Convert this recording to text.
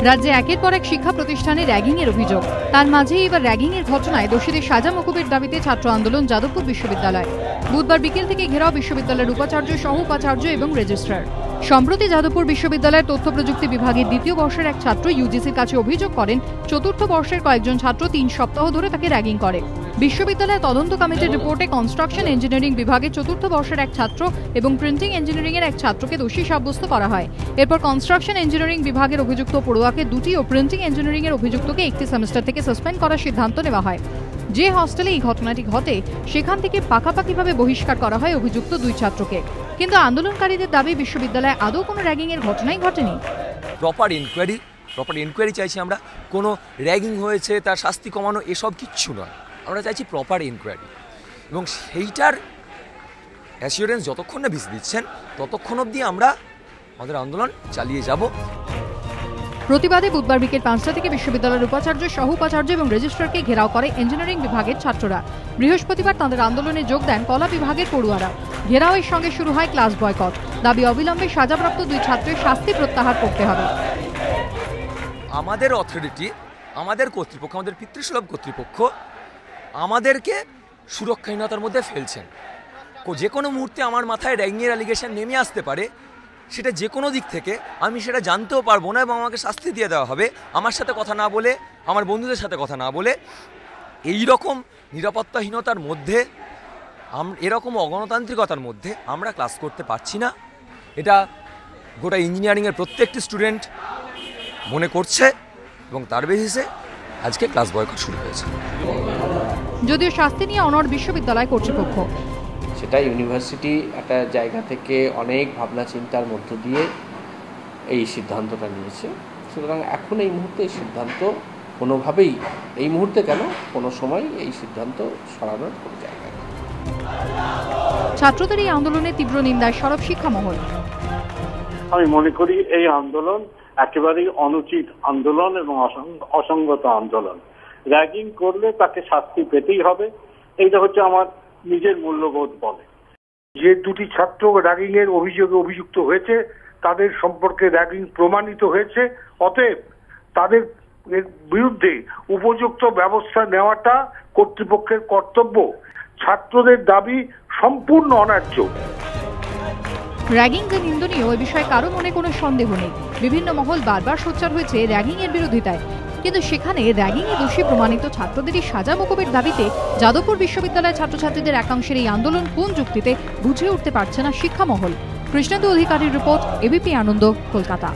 রাজ্যে একের পর এক শিক্ষা প্রতিষ্ঠানে র্যাগিং এর অভিযোগ। তার মাঝেই এবার র্যাগিং এর ঘটনায় দোষীদের সাজা মকুবের দাবিতে ছাত্র আন্দোলন যাদবপুর বিশ্ববিদ্যালয়। বুধবার বিকেল থেকে ঘেরাও বিশ্ববিদ্যালয়ের উপাচার্য, সহ উপাচার্য এবং রেজিস্ট্রার। সম্প্রতি যাদবপুর বিশ্ববিদ্যালয়ের তথ্য প্রযুক্তি বিভাগের দ্বিতীয় বর্ষের এক ছাত্র ইউজিসির কাছে অভিযোগ করেন চতুর্থ বর্ষের কয়েকজন ছাত্র 3 সপ্তাহ ধরে তাকে র্যাগিং করে। বিশ্ববিদ্যালয়ের তদন্ত কমিটির রিপোর্টে কনস্ট্রাকশন ইঞ্জিনিয়ারিং বিভাগের চতুর্থ বর্ষের এক ছাত্র এবং প্রিন্টিং ইঞ্জিনিয়ারিং এর এক ছাত্রকে দোষী সাব্যস্ত করা হয়। এরপর কনস্ট্রাকশন ইঞ্জিনিয়ারিং বিভাগের অভিযুক্ত পড়ুয়াকে 2টি ও প্রিন্টিং ইঞ্জিনিয়ারিং এর অভিযুক্তকে 1টি সেমিস্টার থেকে সাসপেন্ড করার সিদ্ধান্ত নেওয়া হয়। যে হস্টেলে এই ঘটনাটি ঘটে সেখান থেকে পাকাপাকিভাবে বহিষ্কার করা হয় অভিযুক্ত 2 ছাত্রকে। কিন্তু আন্দোলনকারীদের দাবি বিশ্ববিদ্যালয়ে আদৌ কোনো র্যাগিং এর ঘটনাই ঘটেনি। প্রপার ইনকোয়ারি চাইছি আমরা। কোনো র্যাগিং হয়েছে তার শাস্তি কমানো এসব কিচ্ছু নয়, আমরা চাইছি প্রপার ইনকোয়ারি, এবং সেইটার অ্যাসিওরেন্স যতক্ষণ না ভিসি দিচ্ছেন ততক্ষণ অবধি আমরা আমাদের আন্দোলন চালিয়ে যাব। প্রতিবাদে বুধবার বিকেল 5টা থেকে বিশ্ববিদ্যালয়ের উপাচার্য, সহ উপাচার্য এবং রেজিস্ট্রারকে ঘেরাও করে ইঞ্জিনিয়ারিং বিভাগের ছাত্ররা। বৃহস্পতিবার তাদের আন্দোলনে যোগ দেন কলা বিভাগের পড়ুয়ারা। ঘেরাওয়ের সঙ্গে শুরু হয় ক্লাস বয়কট। দাবি অবিলম্বে সাজাপ্রাপ্ত 2 ছাত্রের শাস্তি প্রত্যাহার করতে হবে। আমাদের অথরিটি, আমাদের কর্তৃপক্ষ, আমাদের পিতৃসুলভ কর্তৃপক্ষ আমাদেরকে সুরক্ষাহীনতার মধ্যে ফেলছেন। যে কোনো মুহূর্তে আমার মাথায় র্যাগিংয়ের অ্যালিগেশন নেমে আসতে পারে, সেটা যে কোনো দিক থেকে আমি সেটা জানতেও পারবো না এবং আমাকে শাস্তি দিয়ে দেওয়া হবে। আমার সাথে কথা না বলে, আমার বন্ধুদের সাথে কথা না বলে, এই রকম নিরাপত্তাহীনতার মধ্যে, এরকম অগণতান্ত্রিকতার মধ্যে আমরা ক্লাস করতে পারছি না। এটা গোটা ইঞ্জিনিয়ারিংয়ের প্রত্যেকটি স্টুডেন্ট মনে করছে এবং তার বেসিসে আজকে ক্লাস বয়কট শুরু হয়েছে। যদিও শাস্তি নিয়ে অনড় বিশ্ববিদ্যালয় কর্তৃপক্ষ। সেটা ইউনিভার্সিটি একটা জায়গা থেকে অনেক ভাবনা চিন্তার মধ্য দিয়ে এই সিদ্ধান্তটা নিয়েছে। সুতরাং এখন এই মুহূর্তে এই সিদ্ধান্ত কোনোভাবেই, এই মুহূর্তে কেন, কোনো সময় এই সিদ্ধান্ত সরানোর কোনো জায়গা নেই। ছাত্রদের এই আন্দোলনে তীব্র নিন্দায় সরব শিক্ষা মহল। আমি মনে করি এই আন্দোলন একেবারেই অনুচিত আন্দোলন এবং অসংগত আন্দোলন। র্যাগিং করলে তাকে শাস্তি পেতেই হবে, এইটা হচ্ছে আমার নিজের মূল্যবোধ বলে। যে 2টি ছাত্র র্যাগিং এর অভিযোগে অভিযুক্ত হয়েছে তাদের সম্পর্কে র্যাগিং প্রমাণিত হয়েছে, অতএব তাদের বিরুদ্ধে উপযুক্ত ব্যবস্থা নেওয়াটা কর্তৃপক্ষের কর্তব্য। ছাত্রদের দাবি সম্পূর্ণ অন্যায্য। র্যাগিং যে নিন্দনীয় এ বিষয়ে কারো মনে কোনো সন্দেহ নেই। বিভিন্ন মহল বারবার সোচ্চার হয়েছে র্যাগিং এর বিরোধিতায়, কিন্তু সেখানে র্যাগিং এ দোষী প্রমাণিত ছাত্রদেরই সাজা মকুবের দাবিতে যাদবপুর বিশ্ববিদ্যালয়ের ছাত্রছাত্রীদের একাংশের এই আন্দোলন কোন যুক্তিতে বুঝে উঠতে পারছে না শিক্ষা মহল। কৃষ্ণেন্দু অধিকারীর রিপোর্ট, এবিপি আনন্দ, কলকাতা।